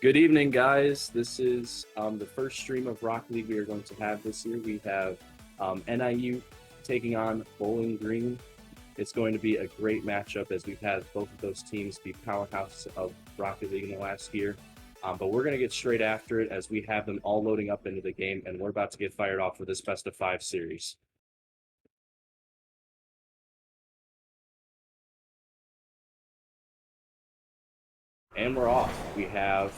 Good evening, guys. This is the first stream of Rock League we are going to have this year. We have NIU taking on Bowling Green. It's going to be a great matchup as we've had both of those teams be powerhouses of Rocket League in the last year. But we're going to get straight after it as we have them all loading up into the game, and we're about to get fired off for this best of 5 series. And we're off. We have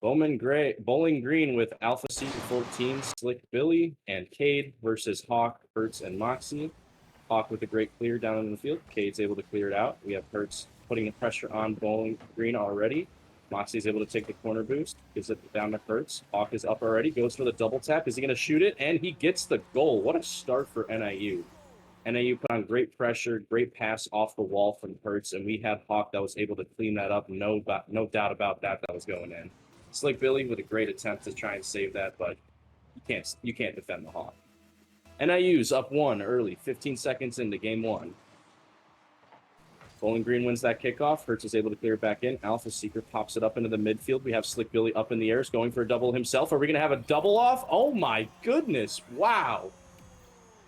Bowling Green with Alpha Seeker 14, Slick Billy, and Cade versus Hawk, Hertz, and Moxie. Hawk with a great clear down in the field. Cade's able to clear it out. We have Hertz putting the pressure on Bowling Green already. Moxie's able to take the corner boost, gives it down to Hertz. Hawk is up already, goes for the double tap. Is he going to shoot it? And he gets the goal. What a start for NIU. NIU put on great pressure, great pass off the wall from Hertz, and we had Hawk that was able to clean that up. No doubt about that was going in. Slick Billy with a great attempt to try and save that, but you can't defend the Hawk. NIU's up 1 early, 15 seconds into game 1. Bowling Green wins that kickoff. Hertz is able to clear it back in. Alpha Seeker pops it up into the midfield. We have Slick Billy up in the air, going for a double himself. Are we going to have a double off? Oh my goodness, wow.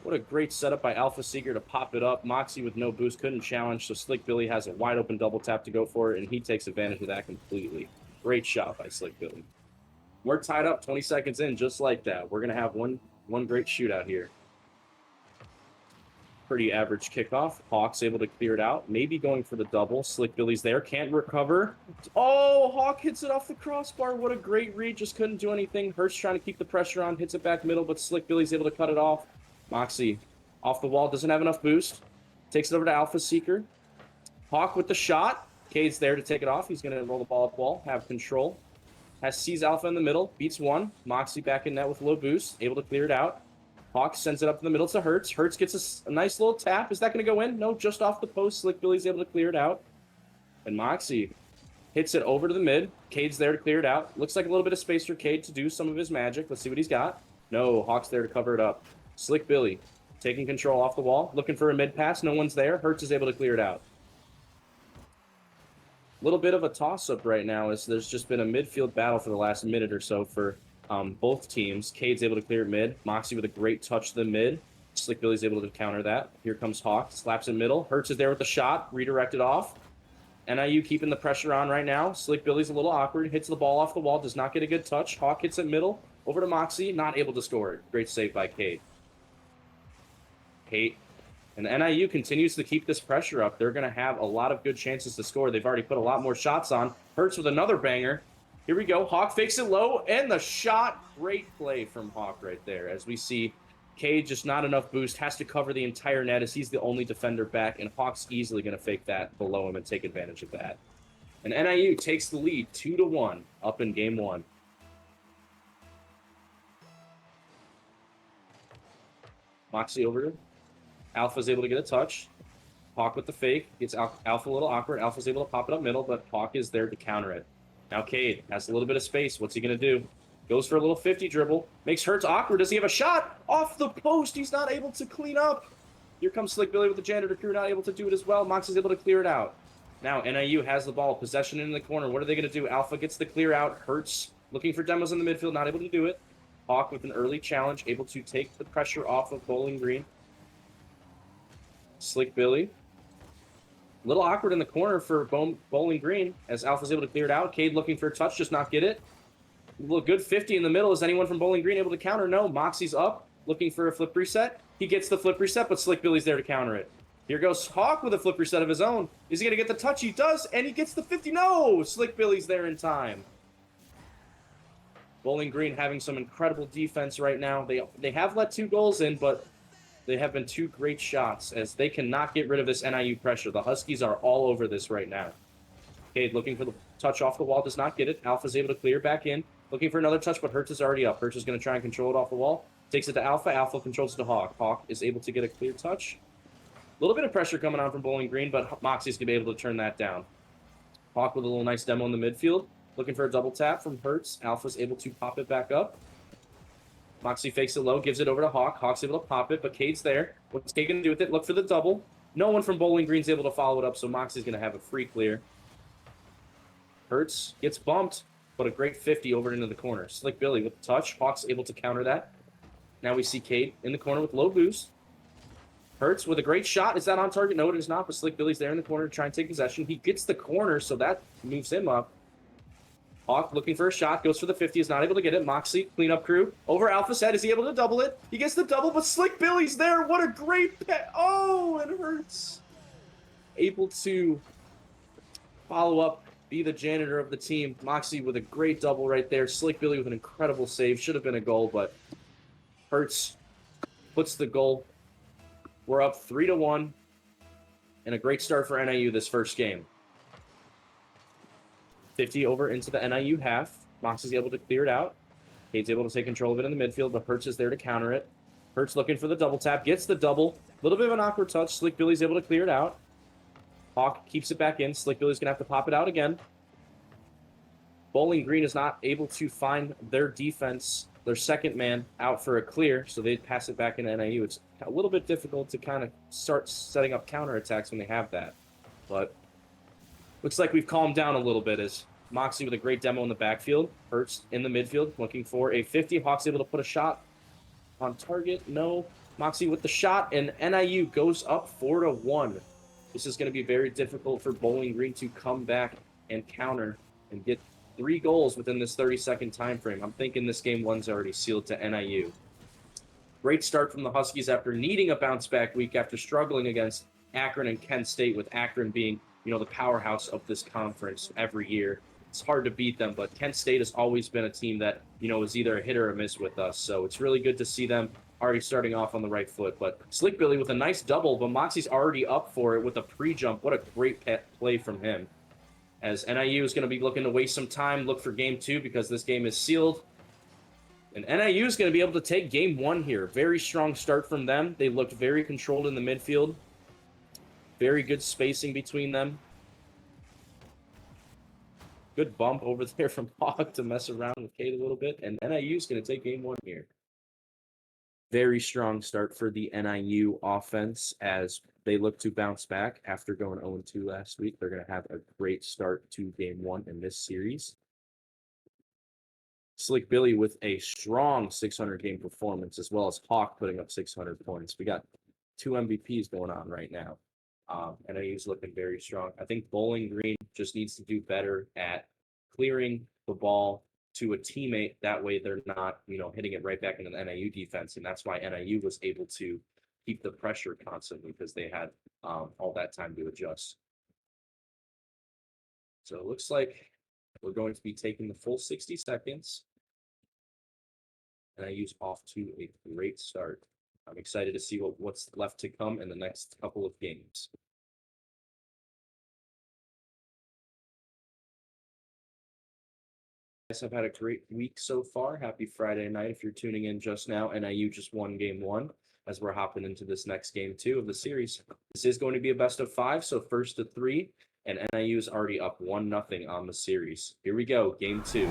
What a great setup by Alpha Seeker to pop it up. Moxie with no boost couldn't challenge, so Slick Billy has a wide open double tap to go for it, and he takes advantage of that completely. Great shot by Slick Billy. We're tied up 20 seconds in, just like that. We're going to have one great shootout here. Pretty average kickoff. Hawk's able to clear it out. Maybe going for the double. Slick Billy's there. Can't recover. Oh, Hawk hits it off the crossbar. What a great read. Just couldn't do anything. Hertz trying to keep the pressure on. Hits it back middle, but Slick Billy's able to cut it off. Moxie off the wall. Doesn't have enough boost. Takes it over to Alpha Seeker. Hawk with the shot. Cade's there to take it off. He's going to roll the ball up wall, have control. Sees Alpha in the middle, beats one. Moxie back in net with low boost, able to clear it out. Hawk sends it up in the middle to Hertz. Hertz gets a nice little tap. Is that going to go in? No, just off the post. Slick Billy's able to clear it out. And Moxie hits it over to the mid. Cade's there to clear it out. Looks like a little bit of space for Cade to do some of his magic. Let's see what he's got. No, Hawk's there to cover it up. Slick Billy taking control off the wall. Looking for a mid pass. No one's there. Hertz is able to clear it out. Little bit of a toss-up right now as there's just been a midfield battle for the last minute or so for both teams. Cade's able to clear it mid. Moxie with a great touch to the mid. Slick Billy's able to counter that. Here comes Hawk. Slaps in middle. Hertz is there with the shot. Redirected off. NIU keeping the pressure on right now. Slick Billy's a little awkward. Hits the ball off the wall. Does not get a good touch. Hawk hits it middle. Over to Moxie. Not able to score it. Great save by Cade. And NIU continues to keep this pressure up. They're going to have a lot of good chances to score. They've already put a lot more shots on. Hertz with another banger. Here we go. Hawk fakes it low, and the shot. Great play from Hawk right there. As we see, Cade just not enough boost. Has to cover the entire net as he's the only defender back, and Hawk's easily going to fake that below him and take advantage of that. And NIU takes the lead 2-1 up in game one. Moxie over to Alpha's able to get a touch. Hawk with the fake. Gets Alpha a little awkward. Alpha's able to pop it up middle, but Hawk is there to counter it. Now Cade has a little bit of space. What's he going to do? Goes for a little 50 dribble. Makes Hertz awkward. Does he have a shot? Off the post. He's not able to clean up. Here comes Slick Billy with the janitor crew. Not able to do it as well. Mox is able to clear it out. Now NIU has the ball. Possession in the corner. What are they going to do? Alpha gets the clear out. Hertz looking for demos in the midfield. Not able to do it. Hawk with an early challenge. Able to take the pressure off of Bowling Green. Slick Billy. A little awkward in the corner for Bowling Green as Alpha's able to clear it out. Cade looking for a touch, just not get it. A little good 50 in the middle. Is anyone from Bowling Green able to counter? No. Moxie's up, looking for a flip reset. He gets the flip reset, but Slick Billy's there to counter it. Here goes Hawk with a flip reset of his own. Is he going to get the touch? He does, and he gets the 50. No! Slick Billy's there in time. Bowling Green having some incredible defense right now. They have let 2 goals in, but they have been 2 great shots as they cannot get rid of this NIU pressure. The Huskies are all over this right now. Cade looking for the touch off the wall, does not get it. Alpha's able to clear back in. Looking for another touch, but Hertz is already up. Hertz is going to try and control it off the wall. Takes it to Alpha. Alpha controls it to Hawk. Hawk is able to get a clear touch. A little bit of pressure coming on from Bowling Green, but Moxie's going to be able to turn that down. Hawk with a little nice demo in the midfield. Looking for a double tap from Hertz. Alpha's able to pop it back up. Moxie fakes it low, gives it over to Hawk. Hawk's able to pop it, but Cade's there. What's Cade going to do with it? Look for the double. No one from Bowling Green's able to follow it up, so Moxie's going to have a free clear. Hertz gets bumped, but a great 50 over into the corner. Slick Billy with the touch. Hawk's able to counter that. Now we see Cade in the corner with low boost. Hertz with a great shot. Is that on target? No, it is not, but Slick Billy's there in the corner to try and take possession. He gets the corner, so that moves him up. Hawk looking for a shot, goes for the 50, is not able to get it. Moxie, cleanup crew, over Alpha's head. Is he able to double it? He gets the double, but Slick Billy's there. What a great pet. Oh, it hurts. Able to follow up, be the janitor of the team. Moxie with a great double right there. Slick Billy with an incredible save. Should have been a goal, but Hertz puts the goal. We're up 3-1, and a great start for NIU this first game. 50 over into the NIU half. Moxie's able to clear it out. Cade's able to take control of it in the midfield, but Hertz is there to counter it. Hertz looking for the double tap, gets the double. A little bit of an awkward touch. Slick Billy's able to clear it out. Hawk keeps it back in. Slick Billy's going to have to pop it out again. Bowling Green is not able to find their defense, their second man, out for a clear, so they pass it back into NIU. It's a little bit difficult to kind of start setting up counterattacks when they have that, but looks like we've calmed down a little bit as Moxie with a great demo in the backfield. Hertz in the midfield looking for a 50. Hawk's able to put a shot on target. No. Moxie with the shot, and NIU goes up 4-1. This is going to be very difficult for Bowling Green to come back and counter and get 3 goals within this 30-second time frame. I'm thinking this game 1's already sealed to NIU. Great start from the Huskies after needing a bounce-back week after struggling against Akron and Kent State, with Akron being the powerhouse of this conference every year. It's hard to beat them, but Kent State has always been a team that, is either a hit or a miss with us. So it's really good to see them already starting off on the right foot. But Slick Billy with a nice double, but Moxie's already up for it with a pre-jump. What a great play from him. As NIU is going to be looking to waste some time, look for game 2 because this game is sealed. And NIU is going to be able to take game 1 here. Very strong start from them. They looked very controlled in the midfield. Very good spacing between them. Good bump over there from Hawk to mess around with Kate a little bit. And NIU is going to take game 1 here. Very strong start for the NIU offense as they look to bounce back after going 0-2 last week. They're going to have a great start to game 1 in this series. Slick Billy with a strong 600 game performance, as well as Hawk putting up 600 points. We got 2 MVPs going on right now. NIU's looking very strong. I think Bowling Green just needs to do better at clearing the ball to a teammate. That way they're not, hitting it right back into the NIU defense. And that's why NIU was able to keep the pressure constantly because they had all that time to adjust. So it looks like we're going to be taking the full 60 seconds. NIU's off to a great start. I'm excited to see what's left to come in the next couple of games. Guys, I've had a great week so far. Happy Friday night. If you're tuning in just now, NIU just won game 1 as we're hopping into this next game 2 of the series. This is going to be a best of 5, so first to 3, and NIU is already up 1-0 on the series. Here we go, game 2.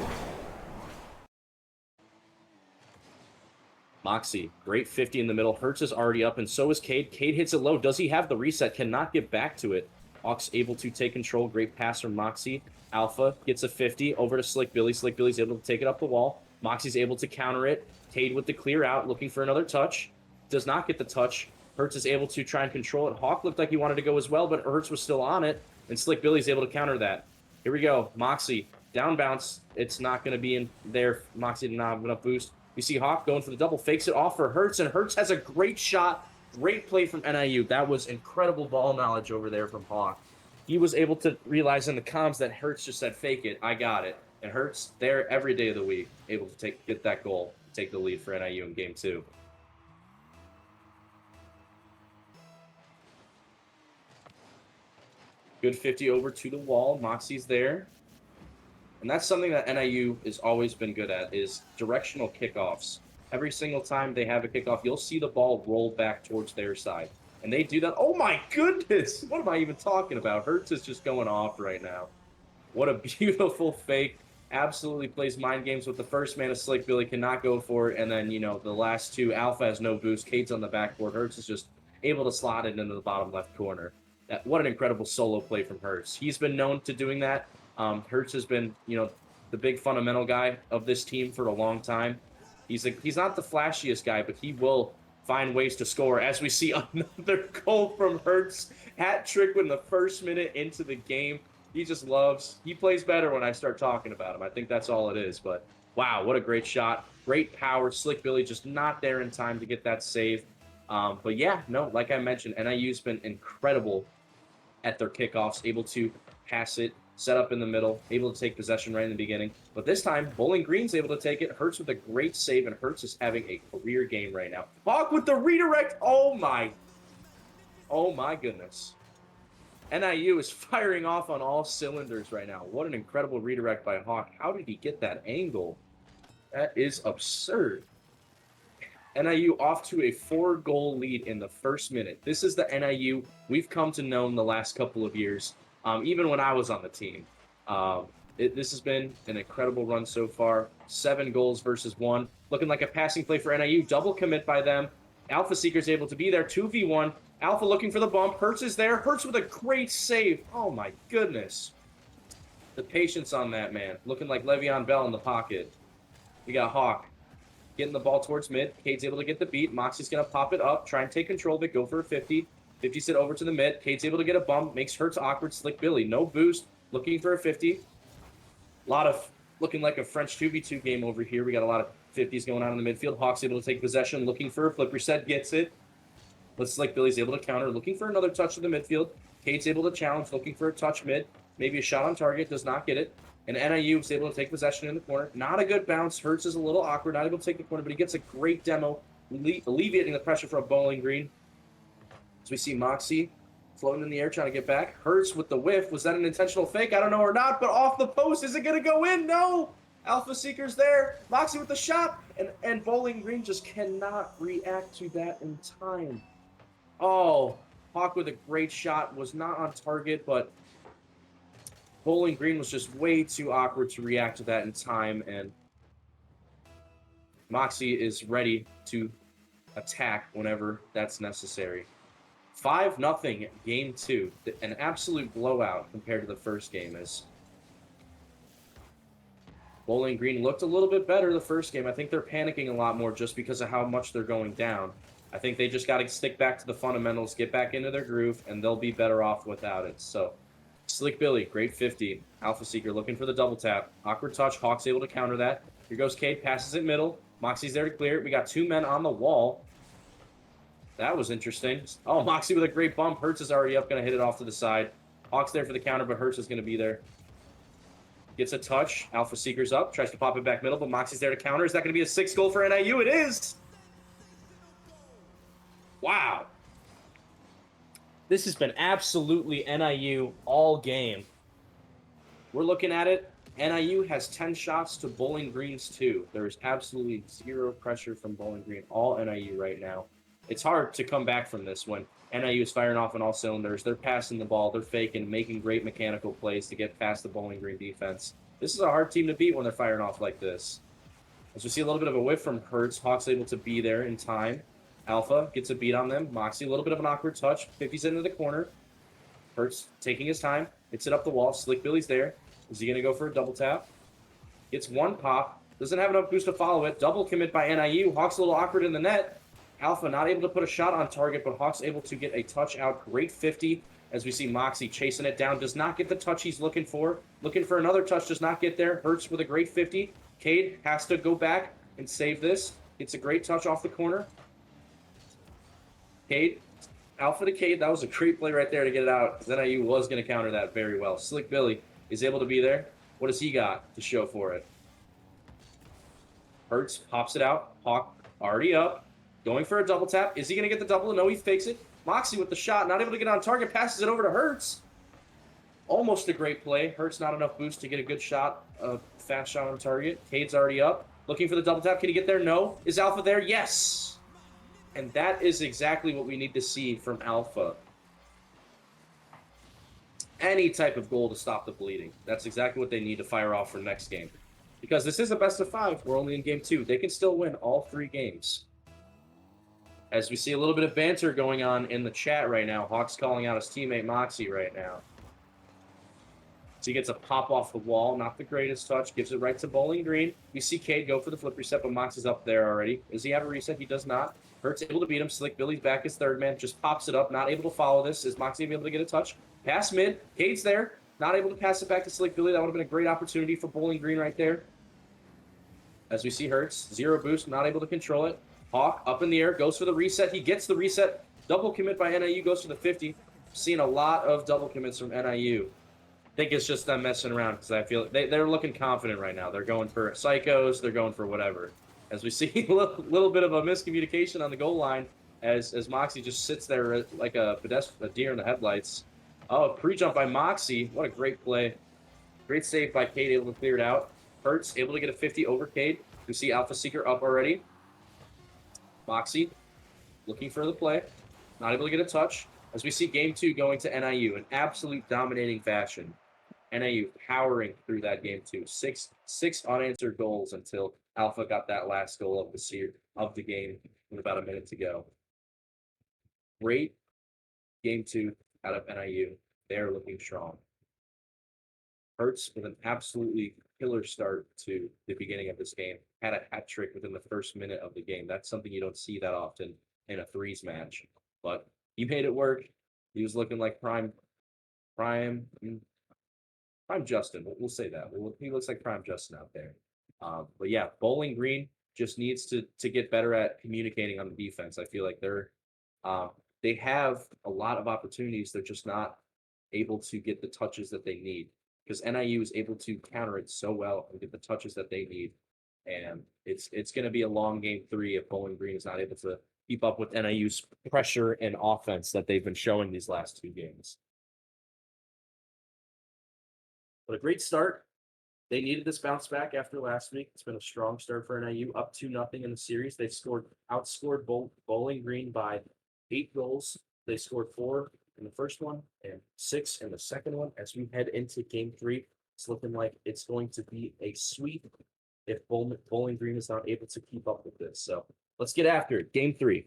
Moxie, great 50 in the middle. Hertz is already up, and so is Cade. Cade hits it low. Does he have the reset? Cannot get back to it. Hawk's able to take control. Great pass from Moxie. Alpha gets a 50 over to Slick Billy. Slick Billy's able to take it up the wall. Moxie's able to counter it. Cade with the clear out, looking for another touch. Does not get the touch. Hertz is able to try and control it. Hawk looked like he wanted to go as well, but Hertz was still on it, and Slick Billy's able to counter that. Here we go. Moxie, down bounce. It's not going to be in there. Moxie did not have enough boost. We see Hawk going for the double, fakes it off for Hertz, and Hertz has a great shot. Great play from NIU. That was incredible ball knowledge over there from Hawk. He was able to realize in the comms that Hertz just said, fake it, I got it. And Hertz, there every day of the week, able to get that goal, take the lead for NIU in game 2. Good 50 over to the wall. Moxie's there. And that's something that NIU has always been good at, is directional kickoffs. Every single time they have a kickoff, you'll see the ball roll back towards their side. And they do that. Oh, my goodness. What am I even talking about? Hertz is just going off right now. What a beautiful fake. Absolutely plays mind games with the first man of Slick Billy. Cannot go for it. And then, the last 2, Alpha has no boost. Cade's on the backboard. Hertz is just able to slot it into the bottom left corner. What an incredible solo play from Hertz. He's been known to doing that. Hertz has been, the big fundamental guy of this team for a long time. He's not the flashiest guy, but he will find ways to score. As we see another goal from Hertz, hat trick in the first minute into the game. He plays better when I start talking about him. I think that's all it is. But wow, what a great shot. Great power. Slick Billy just not there in time to get that save. But yeah, no, like I mentioned, NIU's been incredible at their kickoffs, able to pass it, set up in the middle, able to take possession right in the beginning. But this time, Bowling Green's able to take it. Hertz with a great save, and Hertz is having a career game right now. Hawk with the redirect. Oh my goodness. NIU is firing off on all cylinders right now. What an incredible redirect by Hawk. How did he get that angle? That is absurd. NIU off to a 4-goal lead in the first minute. This is the NIU we've come to know in the last couple of years, even when I was on the team. This has been an incredible run so far. 7 goals versus 1. Looking like a passing play for NIU. Double commit by them. Alpha Seeker's able to be there. 2v1. Alpha looking for the bump. Hertz is there. Hertz with a great save. Oh my goodness. The patience on that man. Looking like Le'Veon Bell in the pocket. We got Hawk getting the ball towards mid. Cade's able to get the beat. Moxie's going to pop it up, try and take control of it, go for a 50. 50's it over to the mid. Cade's able to get a bump, makes Hertz awkward. Slick Billy, no boost, looking for a 50. A lot of, looking like a French 2v2 game over here. We got a lot of 50s going on in the midfield. Hawk's able to take possession, looking for a flip reset, gets it. But Slick Billy's able to counter, looking for another touch to the midfield. Cade's able to challenge, looking for a touch mid. Maybe a shot on target, does not get it. And NIU is able to take possession in the corner. Not a good bounce. Hertz is a little awkward, not able to take the corner, but he gets a great demo alleviating the pressure from Bowling Green. As we see Moxie floating in the air, trying to get back. Hurts with the whiff. Was that an intentional fake? I don't know or not, but off the post. Is it going to go in? No! Alpha Seeker's there. Moxie with the shot. And Bowling Green just cannot react to that in time. Oh, Hawk with a great shot. Was not on target, but Bowling Green was just way too awkward to react to that in time. And Moxie is ready to attack whenever that's necessary. 5-0 game 2. An absolute blowout compared to the first game. As Bowling Green looked a little bit better the first game. I think they're panicking a lot more just because of how much they're going down. I think they just got to stick back to the fundamentals, get back into their groove, and they'll be better off without it. So, Slick Billy, great 50. Alpha Seeker looking for the double tap. Awkward touch. Hawk's able to counter that. Here goes Cade, passes it middle. Moxie's there to clear it. We got 2 men on the wall. That was interesting. Oh, Moxie with a great bump. Hurts is already up, going to hit it off to the side. Hawk's there for the counter, but Hurts is going to be there. Gets a touch. Alpha Seeker's up. Tries to pop it back middle, but Moxie's there to counter. Is that going to be a 6th goal for NIU? It is! Wow. This has been absolutely NIU all game. We're looking at it. NIU has 10 shots to Bowling Green's 2. There is absolutely zero pressure from Bowling Green. All NIU right now. It's hard to come back from this when NIU is firing off on all cylinders. They're passing the ball. They're faking, making great mechanical plays to get past the Bowling Green defense. This is a hard team to beat when they're firing off like this. As we see a little bit of a whiff from Hurts, Hawk's able to be there in time. Alpha gets a beat on them. Moxie, a little bit of an awkward touch. 50's into the corner. Hurts taking his time. Hits it up the wall. Slick Billy's there. Is he going to go for a double tap? Gets one pop. Doesn't have enough boost to follow it. Double commit by NIU. Hawk's a little awkward in the net. Alpha not able to put a shot on target, but Hawk's able to get a touch out. Great 50 as we see Moxie chasing it down. Does not get the touch he's looking for. Looking for another touch. Does not get there. Hurts with a great 50. Cade has to go back and save this. Gets a great touch off the corner. Cade. Alpha to Cade. That was a great play right there to get it out. NIU was going to counter that very well. Slick Billy is able to be there. What does he got to show for it? Hurts pops it out. Hawk already up. Going for a double tap. Is he going to get the double? No, he fakes it. Moxie with the shot. Not able to get on target. Passes it over to Hurts. Almost a great play. Hurts not enough boost to get a good shot. A fast shot on target. Cade's already up. Looking for the double tap. Can he get there? No. Is Alpha there? Yes. And that is exactly what we need to see from Alpha. Any type of goal to stop the bleeding. That's exactly what they need to fire off for next game. Because this is a best of 5. We're only in game 2. They can still win all 3 games. As we see a little bit of banter going on in the chat right now. Hawk's calling out his teammate Moxie right now. So he gets a pop off the wall. Not the greatest touch. Gives it right to Bowling Green. We see Cade go for the flip reset, but Moxie's up there already. Does he have a reset? He does not. Hurts able to beat him. Slick Billy's back as third man. Just pops it up. Not able to follow this. Is Moxie able to get a touch? Pass mid. Cade's there. Not able to pass it back to Slick Billy. That would have been a great opportunity for Bowling Green right there. As we see Hurts. Zero boost. Not able to control it. Hawk up in the air, goes for the reset. He gets the reset. Double commit by NIU, goes for the 50. Seeing a lot of double commits from NIU. I think it's just them messing around because I feel they're looking confident right now. They're going for psychos. They're going for whatever. As we see a little bit of a miscommunication on the goal line as Moxie just sits there like a deer in the headlights. Oh, pre-jump by Moxie. What a great play. Great save by Cade, able to clear it out. Hurts able to get a 50 over Cade. We see Alpha Seeker up already. Moxie looking for the play. Not able to get a touch. As we see game 2 going to NIU in absolute dominating fashion. NIU powering through that game 2. Six unanswered goals until Alpha got that last goal of the game with about a minute to go. Great game 2 out of NIU. They're looking strong. Hurts with an absolutely killer start to the beginning of this game. Had a hat trick within the first minute of the game. That's something you don't see that often in a threes match. But he made it work. He was looking like prime Justin. We'll say that. He looks like prime Justin out there. But yeah, Bowling Green just needs to get better at communicating on the defense. I feel like they have a lot of opportunities. They're just not able to get the touches that they need. Because NIU is able to counter it so well and get the touches that they need. And it's going to be a long game 3 if Bowling Green is not able to keep up with NIU's pressure and offense that they've been showing these last 2 games. But a great start. They needed this bounce back after last week. It's been a strong start for NIU, up 2-0 in the series. They've outscored Bowling Green by 8 goals. They scored 4 in the first one and 6 in the second one. As we head into game 3, it's looking like it's going to be a sweep if Bowling Green is not able to keep up with this. So let's get after it. Game 3.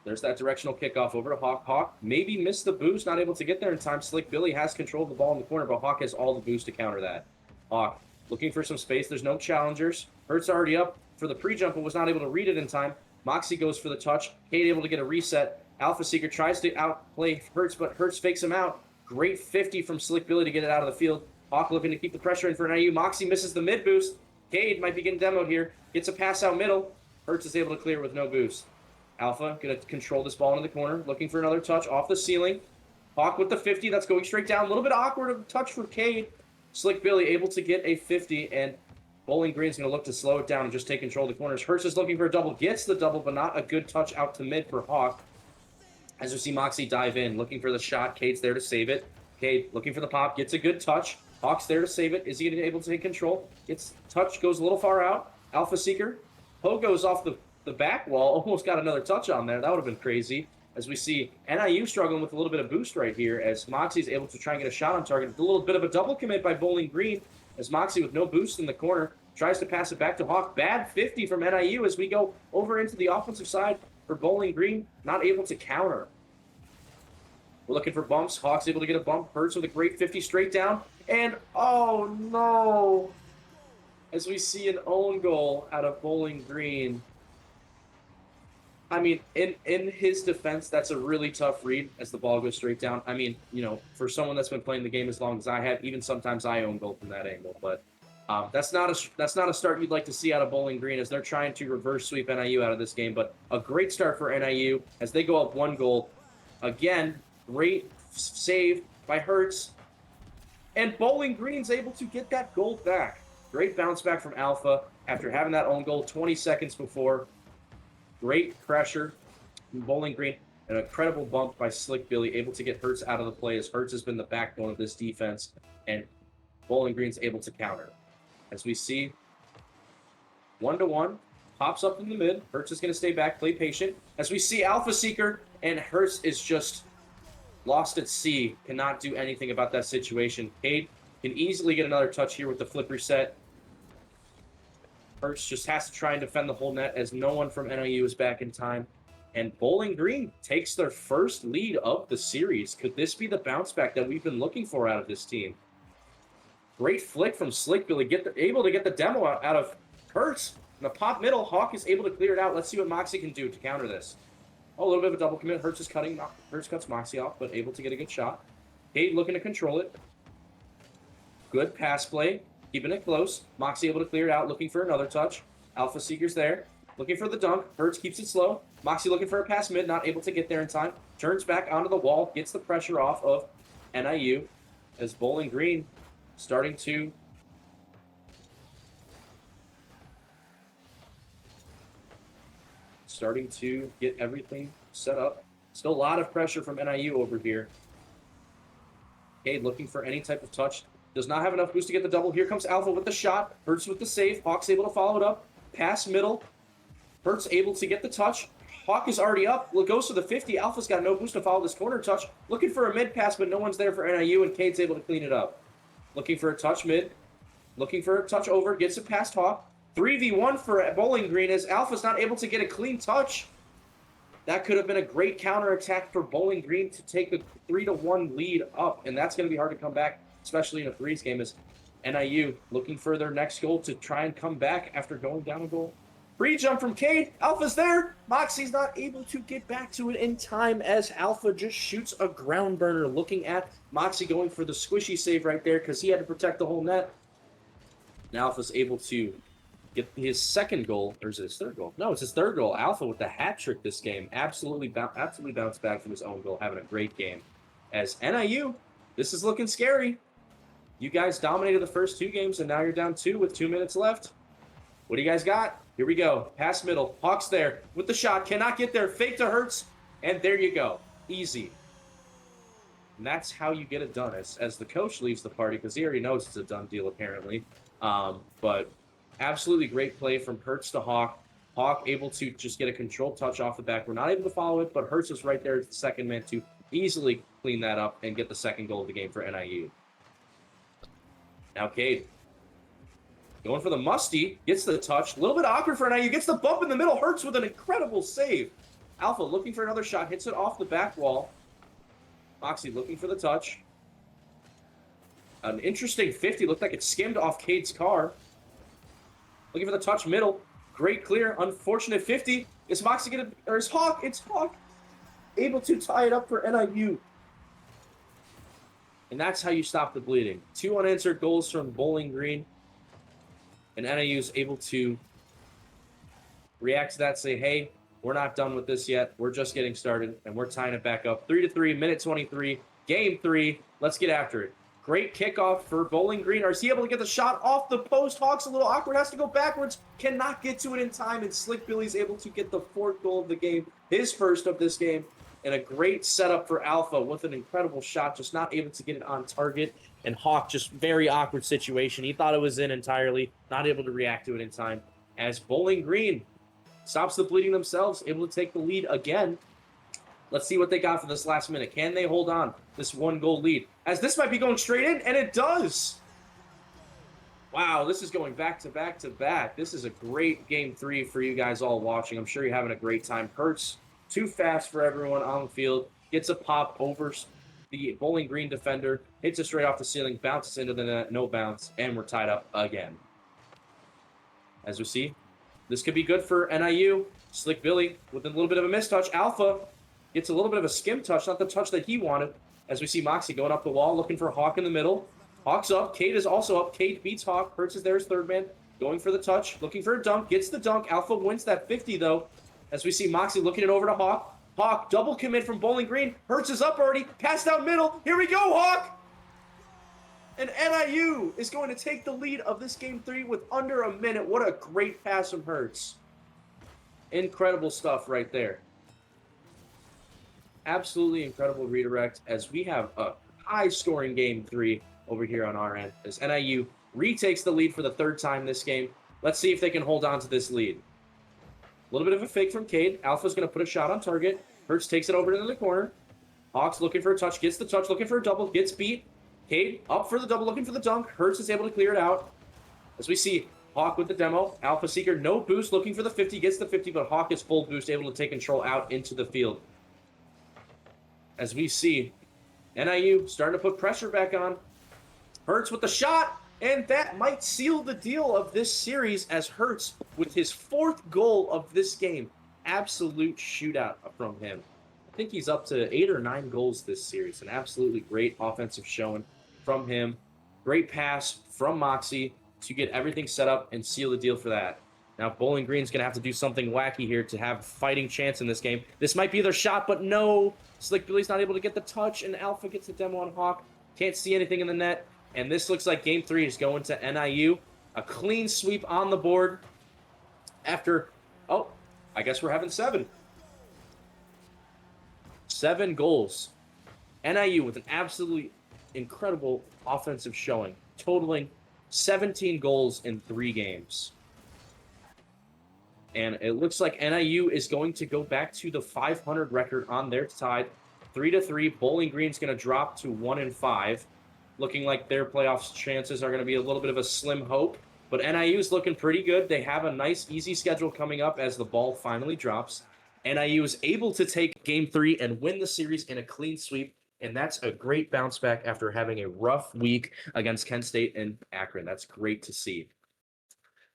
There's that directional kickoff over to Hawk. Hawk maybe missed the boost, not able to get there in time. Slick Billy has control of the ball in the corner, but Hawk has all the boost to counter that. Hawk looking for some space. There's no challengers. Hurts already up for the pre-jump, but was not able to read it in time. Moxie goes for the touch. Cade able to get a reset. Alpha Seeker tries to outplay Hurts, but Hurts fakes him out. Great 50 from Slick Billy to get it out of the field. Hawk looking to keep the pressure in for NIU. Moxie misses the mid boost. Cade might be getting demoed here. Gets a pass out middle. Hurts is able to clear with no boost. Alpha going to control this ball into the corner, looking for another touch off the ceiling. Hawk with the 50, that's going straight down. A little bit awkward of a touch for Cade. Slick Billy able to get a 50, and Bowling Green's going to look to slow it down and just take control of the corners. Hurts is looking for a double, gets the double, but not a good touch out to mid for Hawk. As we see Moxie dive in, looking for the shot. Cade's there to save it. Cade looking for the pop, gets a good touch. Hawk's there to save it. Is he able to take control? Gets touch, goes a little far out. Alpha Seeker. Ho goes off the back wall, almost got another touch on there. That would have been crazy. As we see NIU struggling with a little bit of boost right here, as Moxie's able to try and get a shot on target. A little bit of a double commit by Bowling Green, as Moxie with no boost in the corner tries to pass it back to Hawk. Bad 50 from NIU as we go over into the offensive side for Bowling Green, not able to counter. We're looking for bumps. Hawk's able to get a bump. Hurts with a great 50 straight down. And, oh no! As we see an own goal out of Bowling Green. I mean, in his defense, that's a really tough read as the ball goes straight down. I mean, you know, for someone that's been playing the game as long as I have, even sometimes I own goal from that angle. But that's not a start you'd like to see out of Bowling Green as they're trying to reverse sweep NIU out of this game. But a great start for NIU as they go up 1 goal. Again, great save by Hurts. And Bowling Green's able to get that goal back. Great bounce back from Alpha after having that own goal 20 seconds before. Great pressure from Bowling Green. An incredible bump by Slick Billy, able to get Hurts out of the play as Hurts has been the backbone of this defense. And Bowling Green's able to counter. As we see 1-1, pops up in the mid. Hurts is going to stay back, play patient. As we see Alpha Seeker, and Hurts is just lost at sea. Cannot do anything about that situation. Cade can easily get another touch here with the flip reset. Hurts just has to try and defend the whole net as no one from NIU is back in time. And Bowling Green takes their first lead of the series. Could this be the bounce back that we've been looking for out of this team? Great flick from Slick Billy, able to get the demo out of Hurts. In the pop middle, Hawk is able to clear it out. Let's see what Moxie can do to counter this. Oh, a little bit of a double commit. Hurts cuts Moxie off, but able to get a good shot. Cade looking to control it. Good pass play. Keeping it close. Moxie able to clear it out, looking for another touch. Alpha Seeker's there. Looking for the dunk. Hurts keeps it slow. Moxie looking for a pass mid, not able to get there in time. Turns back onto the wall, gets the pressure off of NIU as Bowling Green starting to get everything set up. Still a lot of pressure from NIU over here. Cade looking for any type of touch. Does not have enough boost to get the double. Here comes Alpha with the shot. Hurts with the save. Hawk's able to follow it up. Pass middle. Hurts able to get the touch. Hawk is already up. Goes to the 50. Alpha's got no boost to follow this corner touch. Looking for a mid pass, but no one's there for NIU, and Cade's able to clean it up. Looking for a touch mid. Looking for a touch over. Gets it past Hawk. 3v1 for Bowling Green as Alpha's not able to get a clean touch. That could have been a great counterattack for Bowling Green to take the 3-1 lead up, and that's going to be hard to come back, especially in a threes game, as NIU looking for their next goal to try and come back after going down a goal. Free jump from Cade. Alpha's there. Moxie's not able to get back to it in time as Alpha just shoots a ground burner. Looking at Moxie going for the squishy save right there because he had to protect the whole net. Now Alpha's able to get his second goal, or is it his third goal? No, it's his third goal. Alpha with the hat trick this game. Absolutely bounced back from his own goal, having a great game. As NIU, this is looking scary. You guys dominated the first 2 games, and now you're down 2 with 2 minutes left. What do you guys got? Here we go. Pass middle. Hawks there with the shot. Cannot get there. Fake to Hurts. And there you go. Easy. And that's how you get it done as the coach leaves the party, because he already knows it's a done deal, apparently. But absolutely great play from Hurts to Hawk. Hawk able to just get a controlled touch off the back. We're not able to follow it, but Hurts was right there as the second man to easily clean that up and get the second goal of the game for NIU. Now Cade going for the musty, gets the touch. A little bit awkward for NIU, gets the bump in the middle. Hurts with an incredible save. Alpha looking for another shot, hits it off the back wall. Moxie looking for the touch. An interesting 50. Looked like it skimmed off Cade's car. Looking for the touch middle. Great clear. Unfortunate 50. Is Moxie gonna... Or is Hawk? It's Hawk. Able to tie it up for NIU. And that's how you stop the bleeding. 2 unanswered goals from Bowling Green. And NIU is able to react to that, say, hey, we're not done with this yet. We're just getting started, and we're tying it back up. 3-3, minute 23, game 3. Let's get after it. Great kickoff for Bowling Green. Is he able to get the shot off the post? Hawks a little awkward, has to go backwards, cannot get to it in time, and Slick Billy's able to get the 4th goal of the game, his first of this game, and a great setup for Alpha with an incredible shot, just not able to get it on target. And Hawk, just very awkward situation. He thought it was in entirely, not able to react to it in time. As Bowling Green stops the bleeding themselves, able to take the lead again. Let's see what they got for this last minute. Can they hold on this 1-goal lead? As this might be going straight in, and it does. Wow, this is going back to back to back. This is a great game 3 for you guys all watching. I'm sure you're having a great time. Hurts too fast for everyone on the field. Gets a pop over the Bowling Green defender. Hits it straight off the ceiling. Bounces into the net. No bounce. And we're tied up again. As we see, this could be good for NIU. Slick Billy with a little bit of a mistouch. Alpha gets a little bit of a skim touch, not the touch that he wanted. As we see Moxie going up the wall, looking for Hawk in the middle. Hawk's up. Cade is also up. Cade beats Hawk. Hurts is there as third man. Going for the touch. Looking for a dunk. Gets the dunk. Alpha wins that 50, though. As we see Moxie looking it over to Hawk. Hawk, double commit from Bowling Green. Hurts is up already. Pass down middle. Here we go, Hawk! And NIU is going to take the lead of this game 3 with under a minute. What a great pass from Hurts. Incredible stuff right there. Absolutely incredible redirect as we have a high-scoring game 3 over here on our end as NIU retakes the lead for the 3rd time this game. Let's see if they can hold on to this lead. A little bit of a fake from Cade. Alpha's going to put a shot on target. Hurts takes it over into the corner. Hawks looking for a touch. Gets the touch. Looking for a double. Gets beat. Cade up for the double. Looking for the dunk. Hurts is able to clear it out. As we see Hawk with the demo. Alpha Seeker, no boost. Looking for the 50. Gets the 50, but Hawk is full boost. Able to take control out into the field. As we see NIU starting to put pressure back on. Hurts with the shot. And that might seal the deal of this series as Hurts with his 4th goal of this game. Absolute shootout from him. I think he's up to 8 or 9 goals this series. An absolutely great offensive showing from him. Great pass from Moxie to get everything set up and seal the deal for that. Now Bowling Green's going to have to do something wacky here to have a fighting chance in this game. This might be their shot, but no. Slick Billy's not able to get the touch, and Alpha gets the demo on Hawk. Can't see anything in the net. And this looks like game 3 is going to NIU. A clean sweep on the board after, oh, I guess we're having 7. 7 goals. NIU with an absolutely incredible offensive showing, totaling 17 goals in 3 games. And it looks like NIU is going to go back to the 500 record on their side. 3-3. Bowling Green's going to drop to 1-5. Looking like their playoff chances are going to be a little bit of a slim hope. But NIU's looking pretty good. They have a nice, easy schedule coming up as the ball finally drops. NIU is able to take Game 3 and win the series in a clean sweep. And that's a great bounce back after having a rough week against Kent State and Akron. That's great to see.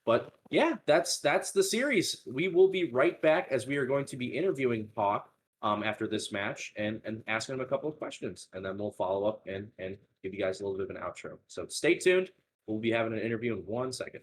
But yeah, that's the series. We will be right back as we are going to be interviewing Hawk after this match and asking him a couple of questions. And then we'll follow up and give you guys a little bit of an outro. So stay tuned. We'll be having an interview in 1 second.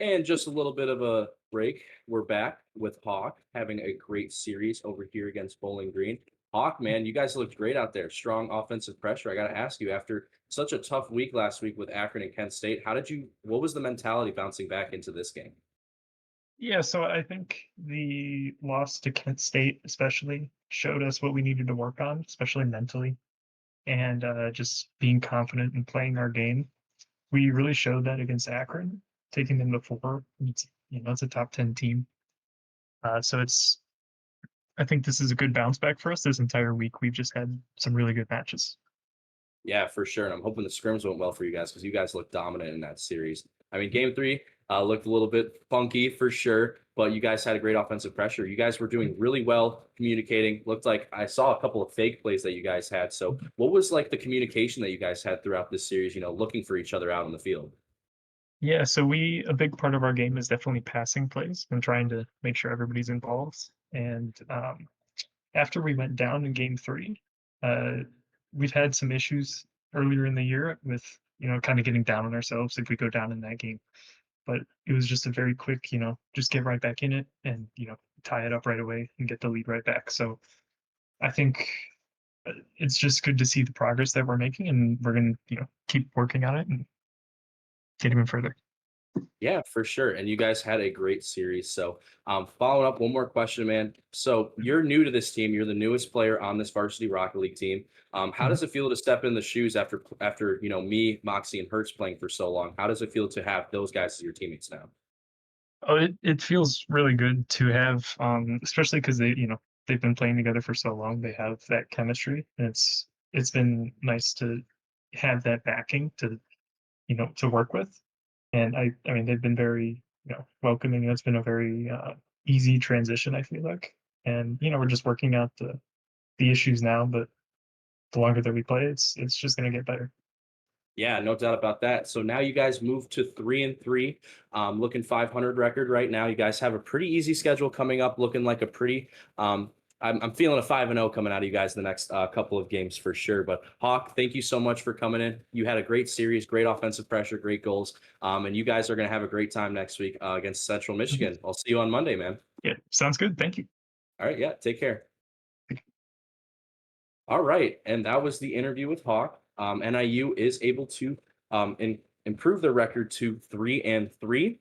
And just a little bit of a break. We're back with Hawk having a great series over here against Bowling Green. Hawk, man, you guys looked great out there. Strong offensive pressure. I got to ask you, after such a tough week last week with Akron and Kent State, what was the mentality bouncing back into this game? Yeah, so I think the loss to Kent State especially showed us what we needed to work on, especially mentally, and just being confident in playing our game. We really showed that against Akron, taking them to four. It's a top 10 team. So I think this is a good bounce back for us. This entire week, we've just had some really good matches. Yeah, for sure. And I'm hoping the scrims went well for you guys because you guys looked dominant in that series. I mean, game three looked a little bit funky for sure, but you guys had a great offensive pressure. You guys were doing really well communicating. Looked like I saw a couple of fake plays that you guys had. So, what was like the communication that you guys had throughout this series, looking for each other out on the field? Yeah, so a big part of our game is definitely passing plays and trying to make sure everybody's involved. And after we went down in game three, uh, we've had some issues earlier in the year with, kind of getting down on ourselves if we go down in that game. But it was just a very quick, just get right back in it and, tie it up right away and get the lead right back. So I think it's just good to see the progress that we're making, and we're going to, keep working on it and get even further. Yeah, for sure. And you guys had a great series. So, following up, one more question, man. So, you're new to this team. You're the newest player on this varsity Rocket League team. How Mhm. does it feel to step in the shoes after me, Moxie, and Hertz playing for so long? How does it feel to have those guys as your teammates now? Oh, it feels really good to have, especially because they've been playing together for so long. They have that chemistry, and it's been nice to have that backing to work with. And I mean, they've been very, welcoming. It's been a very easy transition, I feel like. And, we're just working out the issues now, but the longer that we play, it's just gonna get better. Yeah, no doubt about that. So now you guys move to 3-3, looking 500 record right now. You guys have a pretty easy schedule coming up, looking like a pretty. I'm feeling a 5-0 coming out of you guys in the next couple of games for sure. But Hawk, thank you so much for coming in. You had a great series, great offensive pressure, great goals, and you guys are going to have a great time next week against Central Mhm. Michigan. I'll see you on Monday, man. Yeah, sounds good. Thank you. All right, yeah, take care. All right, and that was the interview with Hawk. NIU is able to improve their record to 3-3,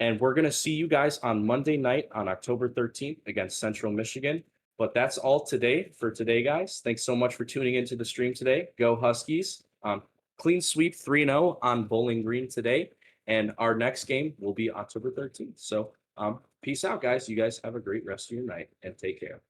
and we're gonna see you guys on Monday night on October 13th against Central Michigan. But that's all today for today, guys. Thanks so much for tuning into the stream today. Go Huskies! Clean sweep 3-0 on Bowling Green today, and our next game will be October 13th. So peace out, guys. You guys have a great rest of your night and take care.